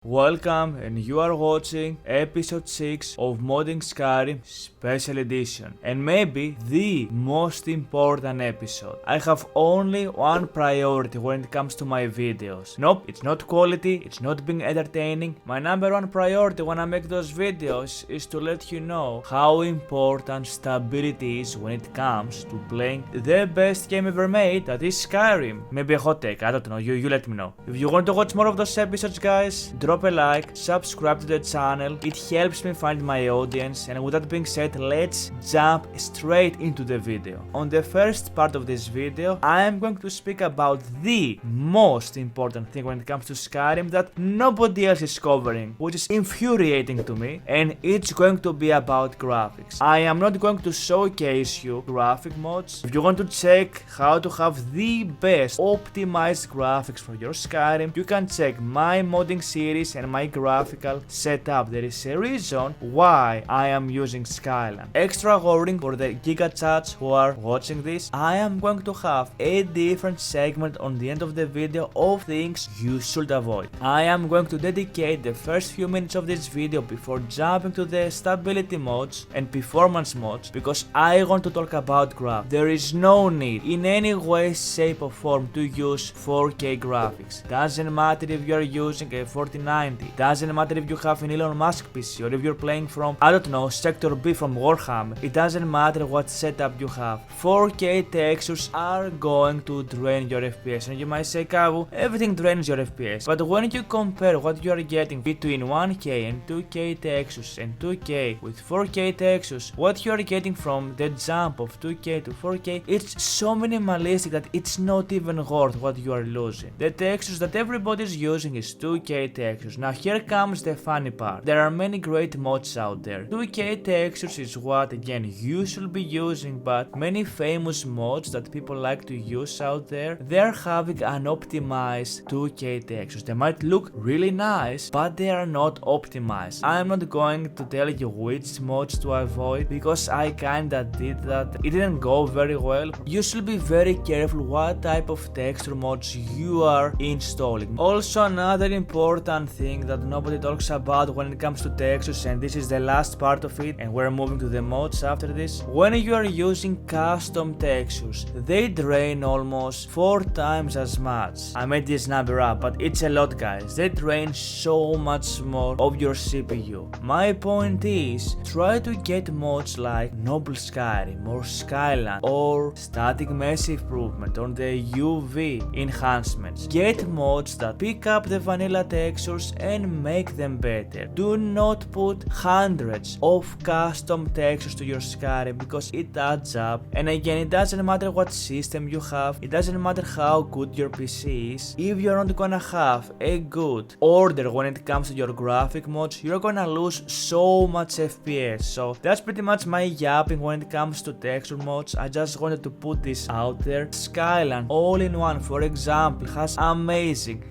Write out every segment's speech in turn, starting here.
Welcome, and you are watching episode 6 of Modding Skyrim Special Edition, and maybe the most important episode. I have only one priority when it comes to my videos. Nope, it's not quality, it's not being entertaining. My number one priority when I make those videos is to let you know how important stability is when it comes to playing the best game ever made, that is Skyrim. Maybe a hot take, I don't know, you let me know. If you want to watch more of those episodes, guys, drop a like, subscribe to the channel, it helps me find my audience, and with that being said, let's jump straight into the video. On the first part of this video, I am going to speak about the most important thing when it comes to Skyrim that nobody else is covering, which is infuriating to me, and it's going to be about graphics. I am not going to showcase you graphic mods. If you want to check how to have the best optimized graphics for your Skyrim, you can check my modding series and my graphical setup. There is a reason why I am using Skyline. Extra warning for the Giga Chats who are watching this, I am going to have a different segment on the end of the video of things you should avoid. I am going to dedicate the first few minutes of this video before jumping to the stability mods and performance mods because I want to talk about graphics. There is no need in any way, shape or form to use 4K graphics. Doesn't matter if you are using a 4090, doesn't matter if you have an Elon Musk PC or if you're playing from, I don't know, Sector B from Warhammer. It doesn't matter what setup you have. 4K textures are going to drain your FPS. And you might say, Kavou, everything drains your FPS. But when you compare what you are getting between 1K and 2K textures and 2K with 4K textures, what you are getting from the jump of 2K to 4K, it's so minimalistic that it's not even worth what you are losing. The textures that everybody is using is 2K textures. Now here comes the funny part. There are many great mods out there. 2K textures is what again you should be using, but many famous mods that people like to use out there, they're having unoptimized 2K textures. They might look really nice, but they are not optimized. I'm not going to tell you which mods to avoid because I kinda did that. It didn't go very well. You should be very careful what type of texture mods you are installing. Also, another important thing that nobody talks about when it comes to textures, and this is the last part of it, and we're moving to the mods after this. When you are using custom textures, they drain almost 4 times as much. I made this number up, but it's a lot, guys. They drain so much more of your CPU. My point is, try to get mods like Noble Skyrim or Skyline or Static Mesh Improvement on the UV enhancements. Get mods that pick up the vanilla textures and make them better. Do not put hundreds of custom textures to your Skyrim because it adds up, and again, it doesn't matter what system you have, it doesn't matter how good your PC is. If you're not gonna have a good order when it comes to your graphic mods, you're gonna lose so much FPS. So that's pretty much my yapping when it comes to texture mods. I just wanted to put this out there. Skyline all-in-one, for example, has amazing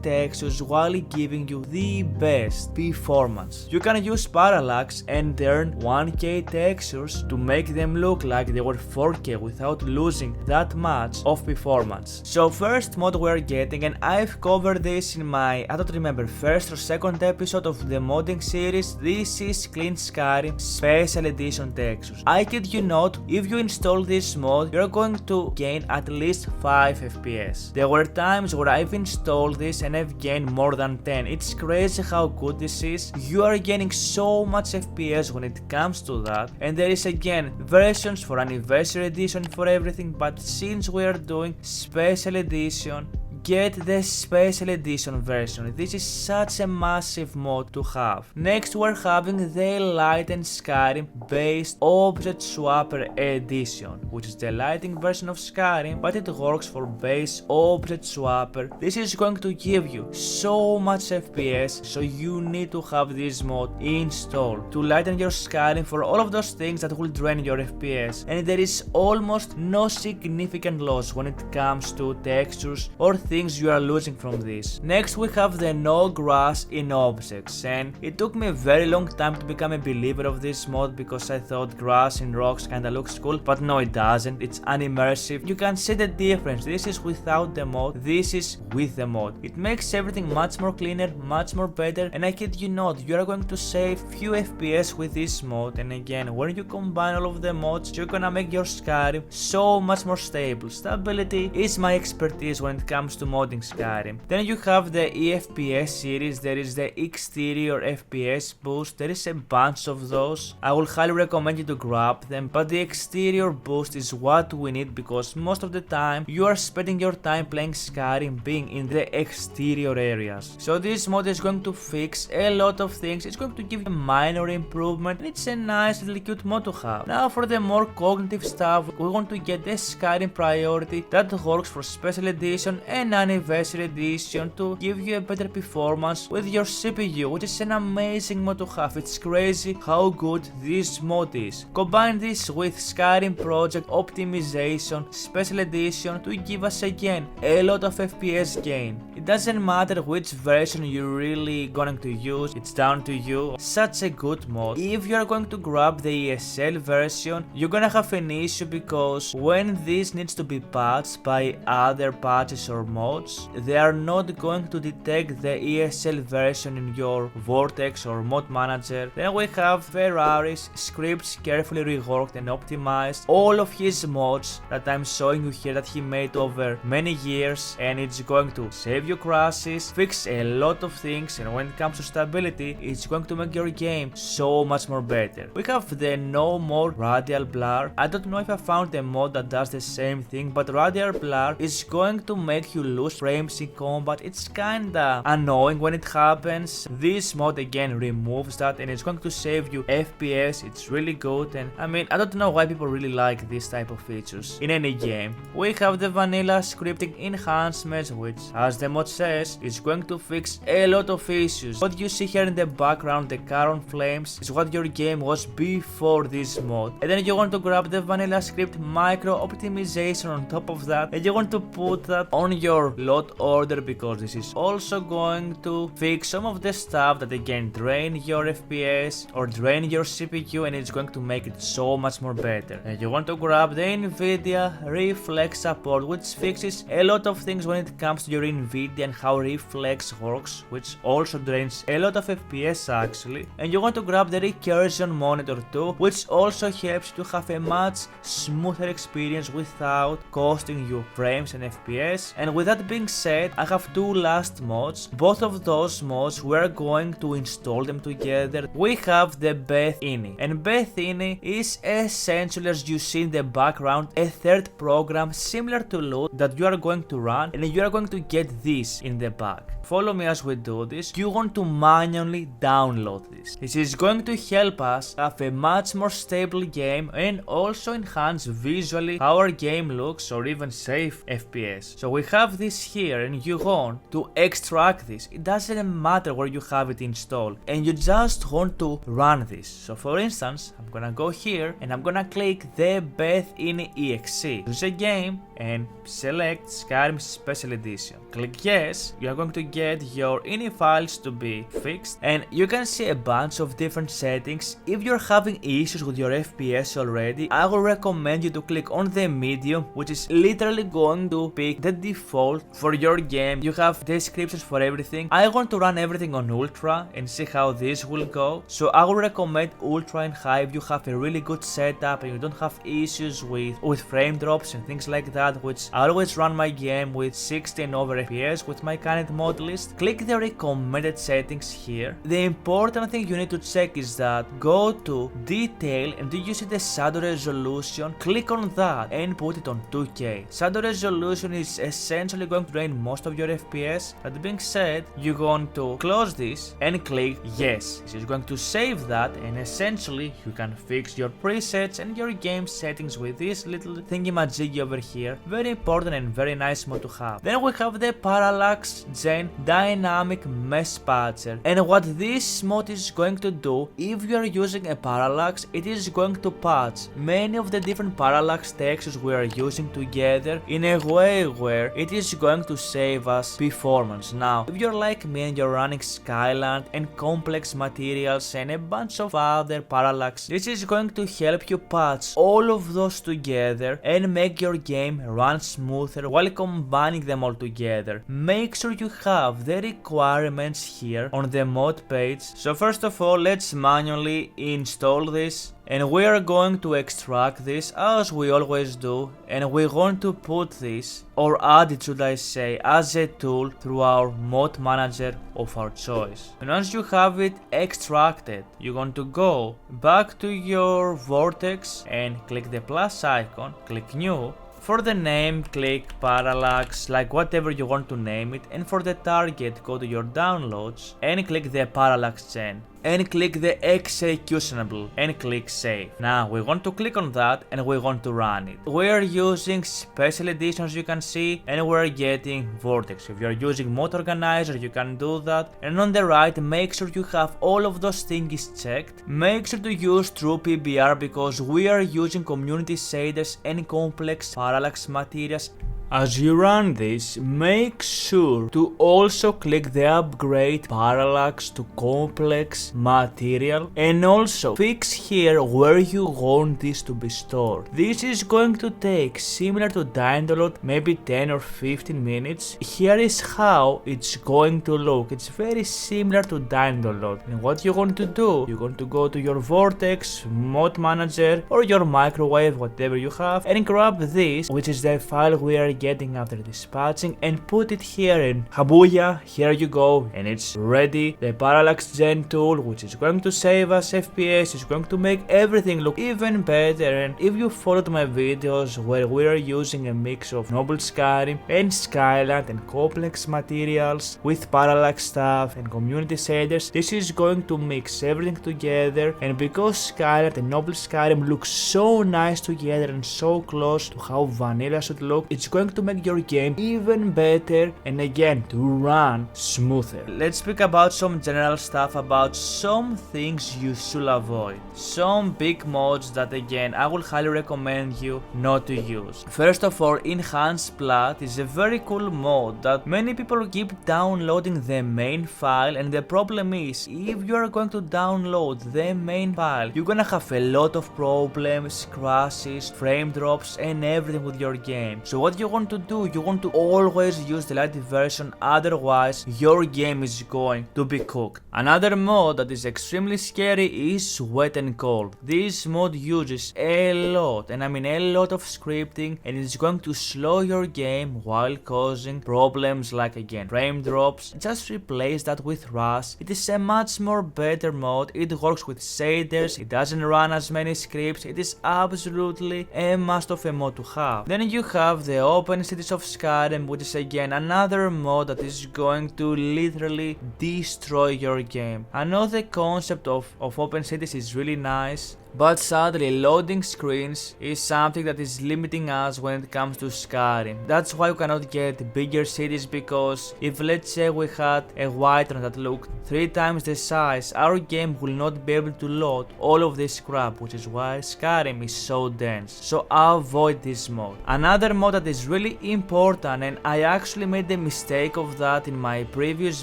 textures while giving you the best performance. You can use Parallax and turn 1K textures to make them look like they were 4K without losing that much of performance. So first mod we're getting, and I've covered this in my, I don't remember, first or second episode of the modding series, this is Clean Skyrim Special Edition textures. I kid you not, if you install this mod, you're going to gain at least 5 FPS. There were times where I've installed this and I've gained more than 10. It's crazy how good this is. You are gaining so much FPS when it comes to that, and there is again versions for anniversary edition for everything, but since we are doing special edition, get the special edition version. This is such a massive mod to have. Next we're having the Lightened Skyrim based Object Swapper edition, which is the lighting version of Skyrim, but it works for base Object Swapper. This is going to give you so much FPS, so you need to have this mod installed to lighten your Skyrim for all of those things that will drain your FPS, and there is almost no significant loss when it comes to textures or things things you are losing from this. Next we have the no grass in objects, and it took me a very long time to become a believer of this mod because I thought grass in rocks kinda looks cool, but no it doesn't, it's unimmersive. You can see the difference, this is without the mod, this is with the mod. It makes everything much more cleaner, much more better, and I kid you not, you are going to save few FPS with this mod, and again, when you combine all of the mods, you're gonna make your Skyrim so much more stable. Stability is my expertise when it comes to modding Skyrim. Then you have the eFPS series, there is the exterior FPS boost, there is a bunch of those. I will highly recommend you to grab them, but the exterior boost is what we need because most of the time you are spending your time playing Skyrim being in the exterior areas. So this mod is going to fix a lot of things, it's going to give you a minor improvement, and it's a nice little cute mod to have. Now for the more cognitive stuff, we want to get the Skyrim Priority that works for Special Edition and Anniversary Edition to give you a better performance with your CPU, which is an amazing mod to have. It's crazy how good this mod is. Combine this with Skyrim Project Optimization Special Edition to give us again a lot of FPS gain. It doesn't matter which version you're really going to use, it's down to you. Such a good mod. If you're going to grab the ESL version, you're gonna have an issue because when this needs to be patched by other patches or mods, they are not going to detect the ESL version in your Vortex or mod manager. Then we have Ferrari's scripts carefully reworked and optimized. All of his mods that I'm showing you here that he made over many years, and it's going to save you crashes, fix a lot of things, and when it comes to stability, it's going to make your game so much more better. We have the no more Radial Blur. I don't know if I found a mod that does the same thing, but Radial Blur is going to make you lose frames in combat. It's kinda annoying when it happens. This mod again removes that and it's going to save you FPS. It's really good, and I mean, I don't know why people really like this type of features in any game. We have the vanilla scripting enhancements, which as the mod says, is going to fix a lot of issues. What you see here in the background, the car on flames, is what your game was before this mod. And then you want to grab the vanilla script micro optimization on top of that, and you want to put that on your lot order because this is also going to fix some of the stuff that again drain your FPS or drain your CPU, and it's going to make it so much more better. And you want to grab the NVIDIA Reflex support, which fixes a lot of things when it comes to your NVIDIA and how Reflex works, which also drains a lot of FPS actually. And you want to grab the Recursion Monitor too, which also helps you to have a much smoother experience without costing you frames and FPS. And with that being said, I have two last mods. Both of those mods we're going to install them together. We have the BethINI, and BethINI is essentially, as you see in the background, a third program similar to Lite that you are going to run, and you are going to get this in the back. Follow me as we do this. You want to manually download this. This is going to help us have a much more stable game and also enhance visually how our game looks or even save FPS. So we have this here, and you want to extract this. It doesn't matter where you have it installed, and you just want to run this. So for instance, I'm gonna go here and I'm gonna click the BethINI exe. Choose a game and select Skyrim Special Edition. Click yes. You are going to get your INI files to be fixed, and you can see a bunch of different settings. If you're having issues with your FPS already, I will recommend you to click on the medium, which is literally going to pick the default for your game. You have descriptions for everything. I want to run everything on ultra and see how this will go. So I will recommend ultra and high if you have a really good setup and you don't have issues with frame drops and things like that, which I always run my game with 60 and over FPS with my current mod list. Click the recommended settings here. The important thing you need to check is that go to detail, and do you see the shadow resolution? Click on that and put it on 2K. Shadow resolution is essentially going to drain most of your FPS. That being said, you're going to close this and click yes. This is going to save that, and essentially you can fix your presets and your game settings with this little thingy majiggy over here. Very important and very nice mod to have. Then we have the Parallax Gen Dynamic Mesh Patcher, and what this mod is going to do, if you are using a Parallax, it is going to patch many of the different Parallax textures we are using together in a way where it is going to save us performance. Now, if you're like me and you're running Skyline and complex materials and a bunch of other Parallax, this is going to help you patch all of those together and make your game run smoother while combining them all together. Make sure you have the requirements here on the mod page. So first of all, let's manually install this. And we are going to extract this as we always do, and we want to put this, or add it should I say, as a tool through our mod manager of our choice. And once you have it extracted, you're going to go back to your vortex and click the plus icon, click new. For the name, click Parallax, like whatever you want to name it, and for the target, go to your downloads and click the Parallax Gen. And click the executionable and click save. Now we want to click on that and we want to run it. We are using special editions, you can see, and we're getting vortex. If you're using mod organizer, you can do that. And on the right, make sure you have all of those things checked. Make sure to use true PBR because we are using community shaders and complex parallax materials. As you run this, make sure to also click the upgrade parallax to complex material and also fix here where you want this to be stored. This is going to take, similar to download, maybe 10 or 15 minutes. Here is how it's going to look. It's very similar to download. And what you're going to do, you're going to go to your vortex, mod manager, or your microwave, whatever you have, and grab this, which is the file we are getting after dispatching, and put it here in Habuya. Here you go, and it's ready. The Parallax Gen tool, which is going to save us FPS, is going to make everything look even better. And if you followed my videos where we are using a mix of Noble Skyrim and Skyline and complex materials with parallax stuff and community shaders, this is going to mix everything together. And because Skyline and Noble Skyrim look so nice together and so close to how vanilla should look, it's going to make your game even better and again to run smoother. Let's speak about some general stuff about some things you should avoid. Some big mods that again I will highly recommend you not to use. First of all, Enhanced Plat is a very cool mod that many people keep downloading the main file, and the problem is if you are going to download the main file, you're gonna have a lot of problems, crashes, frame drops and everything with your game. So what you want to do, you want to always use the Lite version, otherwise your game is going to be cooked. Another mod that is extremely scary is Wet and Cold. This mod uses a lot, and I mean a lot of scripting, and it's going to slow your game while causing problems like again frame drops. Just replace that with Rust. It is a much more better mod. It works with shaders, it doesn't run as many scripts. It is absolutely a must of a mod to have. Then you have the Open Cities of Skyrim, which is again another mod that is going to literally destroy your game. I know the concept of open cities is really nice, but sadly loading screens is something that is limiting us when it comes to Skyrim. That's why we cannot get bigger cities, because if let's say we had a Whiterun that looked 3 times the size, our game will not be able to load all of this crap, which is why Skyrim is so dense. So avoid this mod. Another mod that is really important, and I actually made the mistake of that in my previous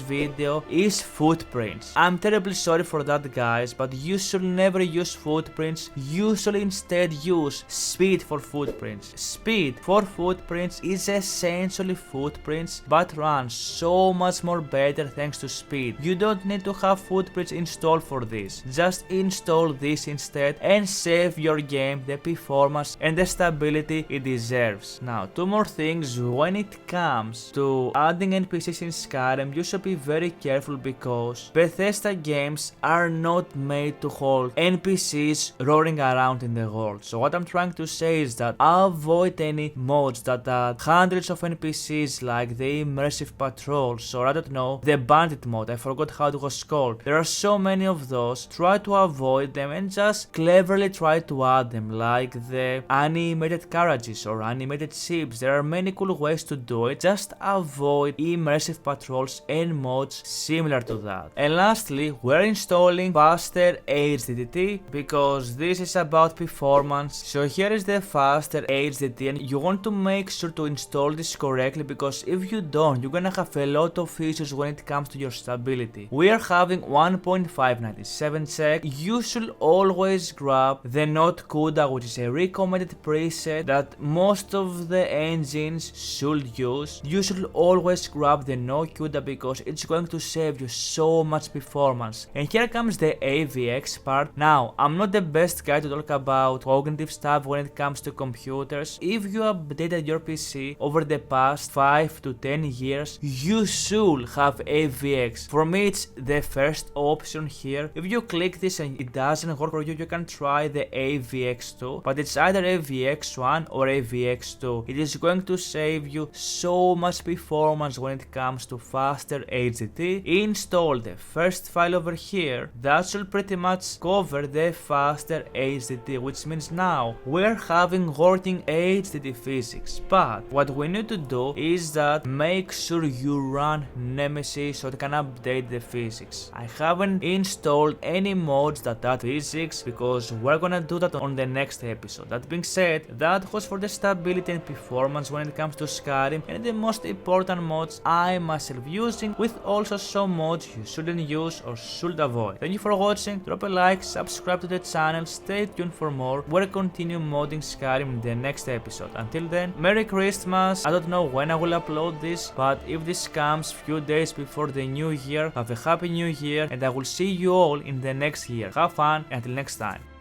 video, is footprints. I'm terribly sorry for that guys, but you should never use footprints. Usually instead use speed for footprints. Speed for footprints is essentially footprints, but runs so much more better thanks to speed. You don't need to have footprints installed for this. Just install this instead and save your game the performance and the stability it deserves. Now, 2 more things. When it comes to adding NPCs in Skyrim, you should be very careful because Bethesda games are not made to hold NPCs mods roaring around in the world. So what I'm trying to say is that avoid any mods that add hundreds of NPCs like the Immersive Patrols, or I don't know, the Bandit mod, I forgot how it was called. There are so many of those, try to avoid them and just cleverly try to add them, like the animated carriages or animated ships. There are many cool ways to do it, just avoid immersive patrols and mods similar to that. And lastly, we're installing faster HDT because this is about performance. So here is the faster HDT, and you want to make sure to install this correctly because if you don't, you're gonna have a lot of issues when it comes to your stability. We are having 1.597 sec. You should always grab the Not CUDA, which is a recommended preset that most of the engines should use. You should always grab the No CUDA because it's going to save you so much performance. And here comes the AVX part. Now, I'm not the best guy to talk about cognitive stuff when it comes to computers. If you updated your PC over the past 5 to 10 years, you should have AVX. For me, it's the first option here. If you click this and it doesn't work for you, you can try the AVX2, but it's either AVX1 or AVX2. It is going to save you so much performance when it comes to faster HDT. Install the first file over here. That should pretty much cover the faster HDT, which means now we're having working HDT physics. But what we need to do is that make sure you run Nemesis so it can update the physics. I haven't installed any mods that add physics because we're gonna do that on the next episode. That being said, that was for the stability and performance when it comes to Skyrim and the most important mods I myself using, with also some mods you shouldn't use or should avoid. Thank you for watching, drop a like, subscribe to the channel, stay tuned for more. We'll continue modding Skyrim in the next episode. Until then, Merry Christmas. I don't know when I will upload this, but if this comes few days before the new year, have a happy new year and I will see you all in the next year. Have fun, until next time.